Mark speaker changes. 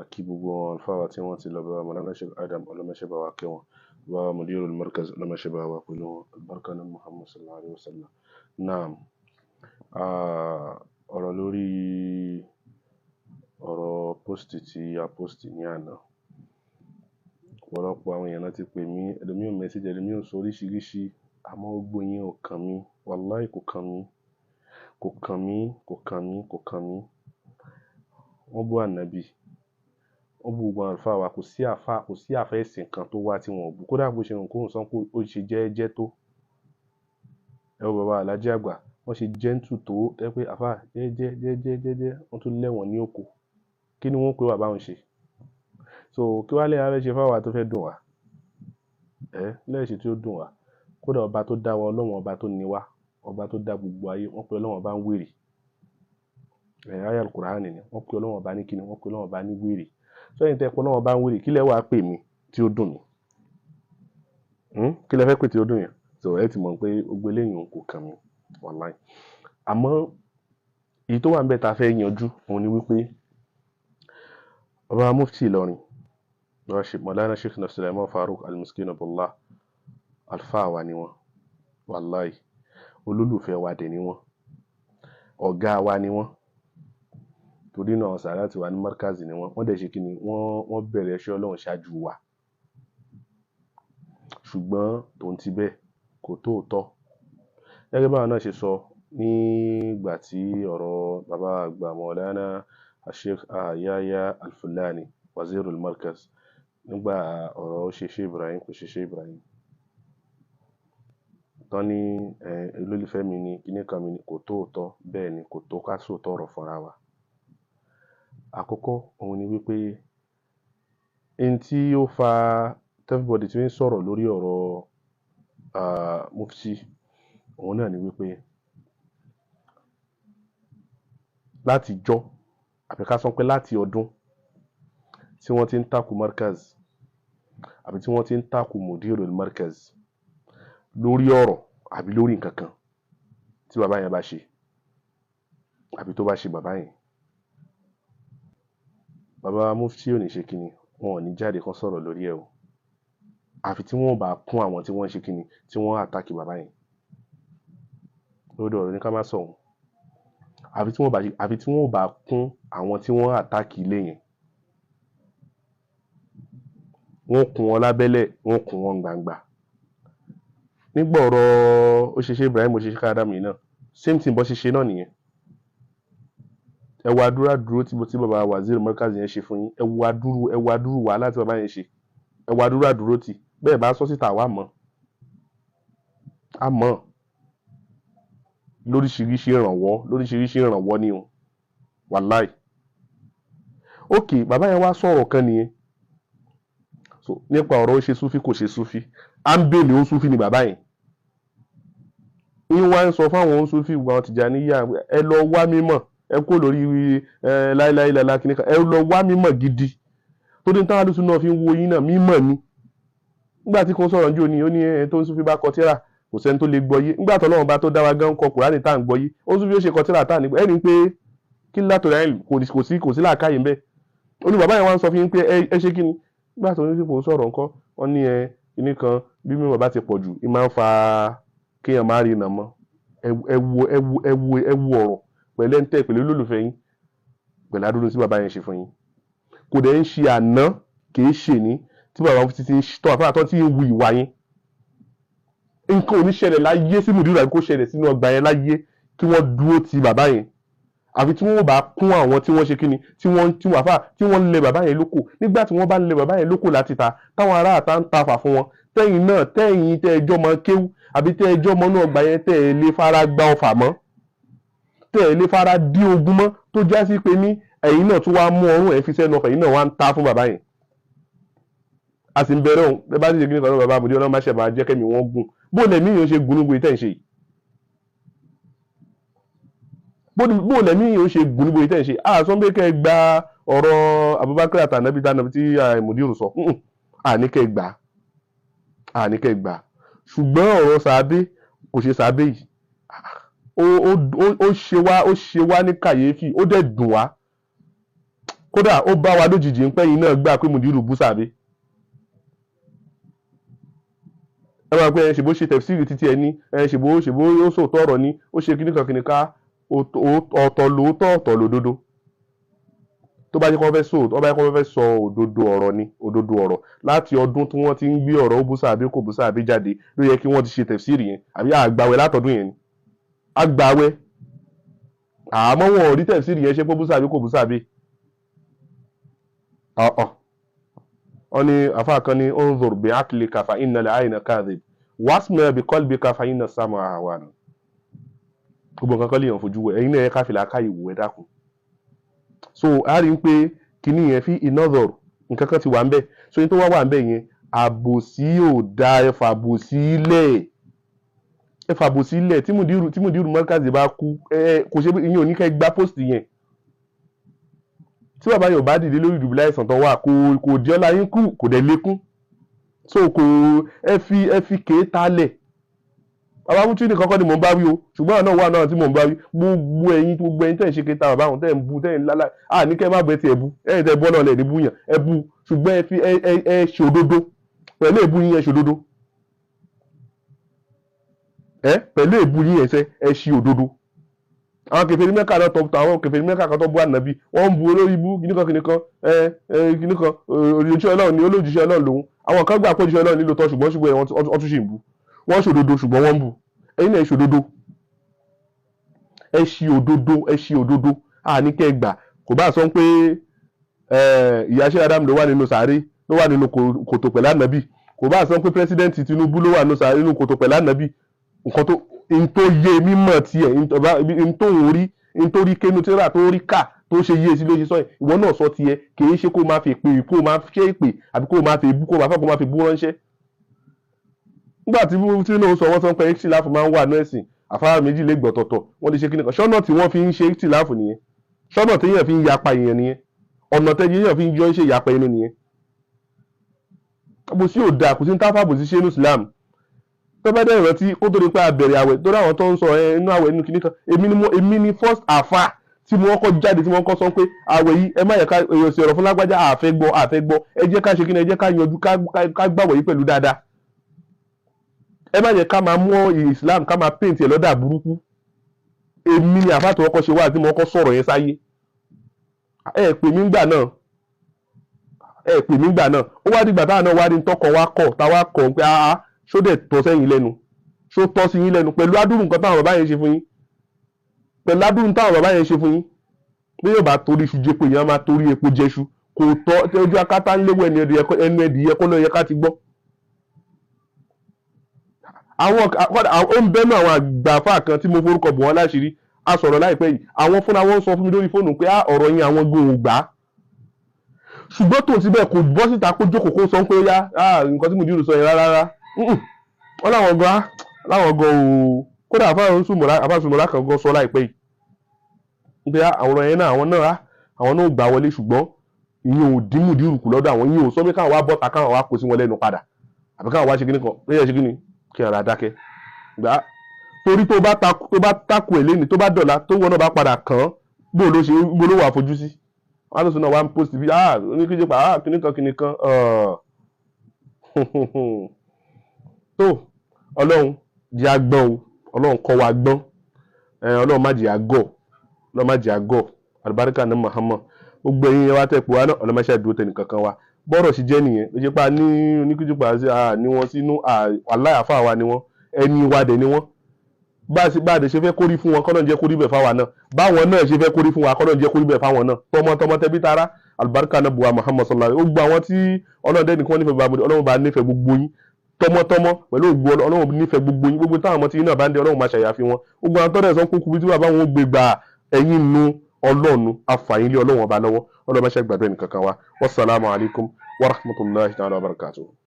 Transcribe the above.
Speaker 1: Aki gbogbo alfa tí wọ́n ti lọ bá Maulana Sheikh Adam ọlọ́mọṣẹ́ bá wa kẹ́ wọn, bá Mudir Markaz ọlọ́mọṣẹ́ bá wa pẹ̀lú Al-Barika Muhammad sallallahu alaihi wasallam. Naam, ọ̀rọ̀ lórí ọ̀rọ̀ post tí a post ní àná. Ọ̀pọ̀lọpọ̀ àwọn èèyàn ti pè mí, ẹlòmíì ò message, ẹlòmíì ò sọ oríṣiríṣi, àmọ́ gbogbo yín ò kàn mí, wallahi kò kàn mí, kò kàn mí, kò kàn mí, kò kàn mí. Wọ́n bú ànábì, wọ́n bú gbogbo àlùfáà wa, kò sí àfẹ́ ẹ̀sìn kan tó wá tí wọ́n bú. Kódà bó ṣe rùn kóhùn sán pé ó ṣe jẹ́ẹ́jẹ́ tó. Ẹ wo bàbá Alhaji àgbà, wọ́n ṣe gentle tó tẹ́ pé àfáà jẹ́ẹ́jẹ́, wọ́n tún lẹ́wọ̀n ní òkò. Kí ni wọ́n pè wà báwọn ṣe? So kí wá lè ara ṣe fáwọn tó fẹ́ dùn wá? Lẹ́ẹ̀ṣẹ̀ tí ó dùn wá. Kódà ọba tó dá wa, Ọlọ́run ọba tó ní wá, ọba tó dá gbogbo ayé, wọ́n pe Ọlọ́run ọba ń wèrè. Àyá Al-Qur'an ni, wọ́n pe Ọlọ́run ọba ní kíni, wọ́n pe Ọlọ́run ọba ní wèrè. So ẹ̀yin tẹ́ pe Ọlọ́run ọba ń wèrè, kí lẹ wá pè mí tí ó dùn mí? Kí lẹ fẹ́ pè tí ó dùn yẹn? So ẹ ti mọ̀ pé gbogbo eléyìí kò kàn mí, wallahi. Àmọ́ èyí tó wà ńbẹ̀ tá fẹ́ yanjú òun ni wípé bàbá Mufti Ilorin Maulana Sheikh Sulaiman Farouk al-Miskin Abdullah alfa wa ni wọ́n, wallahi. Olólùfẹ́ wa dẹ̀ ni wọ́n, ọ̀gá wa ni wọ́n. Torí náà sàrá ti wà ní Markaz ni wọ́n dẹ̀ ṣe kí ni wọ́n bẹ̀rẹ̀ iṣẹ́ Ọlọ́run ṣáájú wa. Ṣùgbọ́n tòun ti bẹ́ẹ̀ kò tóòtọ́. Gẹ́gẹ́ báwọn náà ṣe sọ nígbà tí ọ̀rọ̀ bàbá àgbà Maulana Sheikh Yahya Al-Fulani Wazirul Markaz nígbà ọ̀rọ̀ ó ṣe Sheikh Ibrahim kò ṣe Sheikh Ibrahim. Tán ní olólùfẹ́ mi ni kíní kan mi ni, kò tóòtọ́, bẹ́ẹ̀ ni kò tó ká sòótọ́ ọ̀rọ̀ fúnra wa. Àkọ́kọ́ òun ni wípé in tí ó fa everybody tí ń sọ̀rọ̀ lórí ọ̀rọ̀ Mufti òun náà ni wípé láti jọ́ àbí ká sọ pé láti ọdún tí wọ́n ti ń takò Markaz àbí tí wọ́n ti ń takò Mudir Markaz lórí ọ̀rọ̀ àbí lórí nǹkan kan tí bàbá yẹn bá ṣe àbí tó bá ṣe bàbá yẹn. Bàbá Mufti ò ní ṣe kíni, wọn ò ní jáde kan sọ̀rọ̀ lórí ẹ̀ o. Àfi tí wọ́n bá kún àwọn tí wọ́n ṣe kíni, tí wọ́n àtàkì bàbá yẹn. Lórí ọ̀rọ̀ ní ká má sọ̀hún. Àfi tí wọ́n bá kún àwọn tí wọ́n àtàkì ilé yẹn. Wọ́n kún wọn lábẹ́lẹ̀, wọ́n kún wọn gbangba. Nígbà ọ̀rọ̀ ó ṣe Sheikh Ibrahim, ó ṣe Sheikh Adam yìí náà, same thing bó ṣe ṣe náà nìyẹn. Ẹ wo àdúrà dúró tí bàbá Wazir Markaz yẹn ṣe fún yín. Ẹ wo àdúrú wàhálà tí bàbá yẹn ṣe. Ẹ wo àdúrà dúró tì. Bẹ́ẹ̀ bá sọ síta wá mọ̀. A mọ̀. Lóríṣiríṣi ìrànwọ́ ni o. Wallahi. Okay, bàbá yẹn wá sọ̀rọ̀ kan nìyẹn. So nípa ọ̀rọ̀ ó ṣe súfí kò ṣe súfí. À ń bèèrè ó súfí ni bàbá yẹn. Yín wá ń sọ fáwọn ó súfí gbogbo àwọn Tìjàníyà, ẹ lọ wá mímọ̀. Ẹ kó lórí láíláí lálá kíní kan, ẹ lọ wá mímọ̀ gidi. Torí táwọn alùsùn náà fi ń wo yín náà mímọ̀ ni. Nígbà tí kan sọ̀rọ̀ ní òní, ó ní tó ń súfí bá kọ tírà kò sẹ́ni tó lè gbọ́yé. Nígbà tó Ọlọ́run bá tó dá wa gan kọ Kùránì tá à ń gbọ́yé, ó súfí ó ṣe kọ tírà tá à ní gbọ́. Ẹni pé kí látò rẹ̀ kò sí làákàyè ń bẹ̀. Ó ní bàbá yẹn wá ń sọ fún yín pé ẹ ṣe kíni. Nígbà tó ní fífò sọ̀rọ̀ ńkọ́, wọ́n ní kíní kan bí mímọ̀ bá ti pọ̀ jù, ì máa ń fa kéèyàn má rí iná mọ́. Ẹ wo ọ̀rọ̀ pẹ̀lú ẹ̀ńtẹ́ pẹ̀lú olólùfẹ́ yín pẹ̀lú adúrú tí bàbá yẹn ṣe fún yín. Kò dẹ̀ ń ṣe àná kì í ṣe ní tí bàbá Mufti ti ń tọ́ àfáà tó ti ń wu ìwà yín. Nǹkan ò ní ṣẹlẹ̀ láyé sí Mudir àbí kó ṣẹlẹ̀ sínú ọgbà yẹn láyé kí wọ́n dúró ti bàbá yẹn. Àfi tí wọ́n bá kún àwọn tí wọ́n ṣe kíni tí wọ́n lé bàbá yẹn lóko. Nígbà tí wọ́n bá lé bàbá yẹn lóko láti ta táwọn ará àta ń tafà fún wọn. Tẹ́yìn náà tẹ́ ẹjọ́ mọ kéwú àbí tẹ́ ẹjọ́ mọ náà ọgbà yẹn tẹ́ ẹ lè fara gba ọfà mọ́. Tẹ́ ẹ lè fara dí ogun mọ́ tó já sí pé ní ẹ̀yin náà tún wá mú ọrùn ẹ̀ fi sẹ́nu ọfà, ẹ̀yin náà wá ń ta fún bàbá yẹn. A sì ń bẹ̀rẹ̀ òun bẹ́ẹ̀ bá ti ṣe kíní kan náà bàbá Mudir Ọlọ́run má ṣe máa jẹ́ kẹ́mi wọ́n gùn. Bó lẹ̀mí yìí ó ṣe gùn níbo ìtẹ́ ń ṣe yìí. Bó lẹ̀mí yìí ó ṣe gùn níbo ìtẹ́ ń ṣe. Sọ pé kẹ́ ẹ gba ọ̀rọ̀ Abubakar àtànábì tí Mudir sọ. Àní kẹ́ ẹ gbà. Ṣùgbọ́n ọ̀rọ̀ sàábé kò ṣe sàábé yìí. Ó ṣe wá ní kàyéfì, ó dẹ̀ dùn wá. kódà ó bá wa lójijì ń pẹ́ yìí náà gbà pé Mudiru bú sàbí. ẹ máa pẹ́ ṣèbó ṣe tẹ̀fsíìrì títí ẹ ní ṣèbó ó sòótọ́ ọ̀rọ̀ ní ó ṣe kíníkan kíníkan ọ̀tọ̀ lóòótọ́ ọ̀tọ̀ lódodo. tó bá jẹ́ kó fẹ́ sọ òdodo ọ̀rọ̀ ni òdodo ọ̀rọ̀ láti ọdún tí wọ́n ti ń gbé ọ̀rọ̀ ó bú sàbí kò bú sàbí jáde ló yẹ kí wọ́n ti ṣe tẹ̀fsíìrì yẹn àbí àgbàwẹ̀ látọdún yẹn ni àgbàwẹ̀ àmọ́ wọn ò rí tẹ̀fsíìrì yẹn ṣe pé bú sàbí kò bú sàbí. wọ́n ní àfáà kan ní unzur bi aqlika fa innal ayna kadhib wasma bi qalbika fa inna sam'a hawan. gbogbo nǹkan kan lè yàn fojú wẹ̀ ẹ̀yin náà yẹ ká fìlà ká ìwò ẹ̀ dákun. so a rí i pé kíní yẹn fi inazor nǹkan kan ti wà ń bẹ̀ so yín tó wá wà ń bẹ̀ yẹn àbòsí ò da ẹ fàbòsí lẹ̀ tí Mudiru Markaz bá kú kò ṣe ìyẹn ò ní ká gbá post yẹn tí bàbá yóò bá dìde lórí ìdùbúlẹ̀ àìsàn tó wà kò di ọlá yín kú kò dẹ̀ lékún so kò ẹ fi kéétà lẹ̀ bàbá mú tí nìkan kọ́ ni mò ń bá wí o ṣùgbọ́n àwọn náà wà náà tí mò ń bá wí gbogbo ẹ̀yin tẹ̀ ń ṣe kéétà bàbá àwọn tẹ̀ ń bu tẹ̀ ń lálá ní kẹ́ ẹ má bẹ ti ẹ̀ bu ẹ̀yin tẹ̀ bọ́ náà lẹ̀ ní búyàn ẹ bu ṣùgbọ́n ẹ ṣòdodo pẹ̀lú èbú yín ẹ ṣòdodo pẹ̀lú èbú yín ẹ ṣì òdodo. àwọn kèfèrí Mẹ́kà náà tọ́ àwọn kèfèrí Mẹ́kà kan tó bú ànábì wọ́n ń bu olórí ibú kìnnìkan òjìṣẹ́ Ọlọ́run ni olójúṣẹ́ Ọlọ́run lòun àwọn kan gbà pé òjìṣẹ́ Ọlọ́run nílò tọ́ ṣùgbọ́n wọ́n tún ṣì ń bu wọ́n ṣòdodo ṣùgbọ́n wọ́n ń bu ẹ̀yin náà ẹ ṣòdodo ẹ ṣì òdodo ní kẹ́ ẹ gbà kò bá sọ pé ìyá ṣẹ́ Adam ló wà nínú sàárè ló wà nínú kòtò pẹ̀lú ànábì kò bá sọ pé pírẹsidẹ́ǹtì Tinubu ló wà nínú kòtò pẹ̀lú ànábì nǹkan tó yé mímọ̀ tiẹ̀ nítorí kénu tíra tó rí kà tó ṣe yé sí ló ṣe sọ yìí ìwọ náà sọ tiẹ̀ kì í ṣe kó máa fi èpè kó máa ṣe èpè àbí kó máa fi èbú kó máa fi bú ránṣẹ́. nígbà tí náà sọ wọ́n sọ pé ìtìláfù máa ń wà nọ́ọ̀sìn àfárá méjì lè gbọ̀tọ̀tọ̀ wọ́n ti ṣe kíni kan ṣọ́nà tí wọ́n fi ń ṣe ìtìláfù nìyẹn ṣọ́nà tí èèyàn fi ń yapa èèyàn nìyẹn ọ̀nà tẹ́jú èèyàn fi ń jọ ń ṣe ìyapa inú nìyẹn. àbòsí ò dáa kò sí ní táfà àbòsí ṣe ní Islam tó bá dẹ̀ ìrántí kó tó di pé a bẹ̀rẹ̀ àwẹ̀ tó ráwọn tó ń sọ inú àwẹ̀ inú kìíní kan èmi ni first àfà tí mo kọ́ jáde tí mo kọ́ sọ pé àwẹ̀ yìí ẹ má yẹ ká èèyàn sì ọ̀rọ̀ fún lágbájá àfẹ́ gbọ́ ẹ jẹ́ ká ṣe kí ni ẹ jẹ́ ká yanjú ká gbàwẹ̀ yìí pẹ̀lú dáadáa ẹ má yẹ ká máa mú Islam ká máa paint ẹ̀ lọ́dà burúkú èmi ni àfà tó kọ́ ṣe wá tí mo kọ́ sọ̀rọ̀ yẹn sáyé ẹ pè mí gbà náà ó wá dìgbà táwọn náà wá ní tọkọ̀ wá kọ̀ táwa kọ̀ pé ṣó dẹ̀ tọ́ sẹ́yìn lẹ́nu ṣó tọ́ sí yín lẹ́nu pẹ̀lú adúrú nǹkan táwọn bàbá yẹn ṣe fún yín bí yóò bá torí iṣu jẹpo èèyàn máa torí epo jẹṣu kò tọ́ ojú akátá ń léwọ́ ẹnu ẹdìyẹ kó lóye ká ti gbọ́. ó ń bẹ́nu àwọn àgbàfà kan tí mo forúkọ bò wọ́n láṣìírí a sọ̀rọ̀ láìpẹ́ yìí àwọn fúnra wọn sọ fún mi lórí fóònù pé ọ̀rọ̀ yín àwọn gbòòrò gbà á ṣùgbọ́n tó ti bẹ́ẹ̀ kò bọ́ síta kó jókòó kó sọ pé nǹkan tí Mudiru sọ yẹn rárá wọ́n láwọn gan o kódà àfáàsùmọ̀lá kan gan sọ láìpẹ́ yìí pé àwòrán yẹn náà àwọn náà gbà wọlé ṣùgbọ́n ìyẹn ò dín Mudiru kù lọ́dọ̀ àwọn ìyẹn ò sọ pé káwọn wá bọ́ta káwọn wá kó sí wọn lẹ́nu padà àbí káwọn wá ṣe kíní kan lẹ́yìn ṣe kíní kí ara dákẹ́ gbà torí tó bá takò ẹ̀ lẹ́ni tó bá dọ̀la tó wọn náà bá padà kàn án bó ló wà fojú sí wọn lọ sọ náà wá ń post bí oníkíjẹ pa kíní kan tó ọlọ́run jẹ́ agbọ́n o ọlọ́run kọ́ wa gbọ́n ọlọ́run má jẹ́ àgọ́ Alubarika ní Muhammad gbogbo ẹ̀yin yẹn wá tẹ̀pọ̀ wa náà ọlọ́mọṣẹ́ ìdúró tẹ̀ nìkankan wa bọ́rọ̀ sì jẹ́ nìyẹn ló jẹ́ pa ní oníkíjùpá ní wọn sínú aláyàfà wa ni wọ́n ẹni wa dẹ̀ ni wọ́n bá a dẹ̀ ṣe fẹ́ kórí fún wọn kọ́nà jẹ́ kórí bẹ̀ fáwa náà báwọn náà ṣe fẹ́ kórí fún wa kọ́nà jẹ́ kórí bẹ̀ fáwọn náà tọmọtọmọ tẹbí tara Alubarika náà buwa Muhammad sallallahu alaihi gbogbo àwọn tí ọlọ́dẹ nìkan nífẹ̀ẹ́ bá ọlọ́run bá nífẹ̀ẹ́ gbogbo yín tọmọtọmọ pẹ̀lú ògbó ọlọ́run nífẹ̀ẹ́ gbogbo yín gbogbo táwọn ọmọ tí yín náà bá ń dé ọlọ́run máa ṣàyàfi wọn gbogbo àwọn tọ́lẹ̀ sọ kúkú bí tí bàbá wọn gbé gbà ẹ̀yìn nu ọlọ́run afàyín lé ọlọ́run ọba lọ́wọ́ ọlọ́run máa ṣe gbàdúrà nìkankan wa wassalamu alaikum wa rahmatullahi ta'ala wa barakatuh.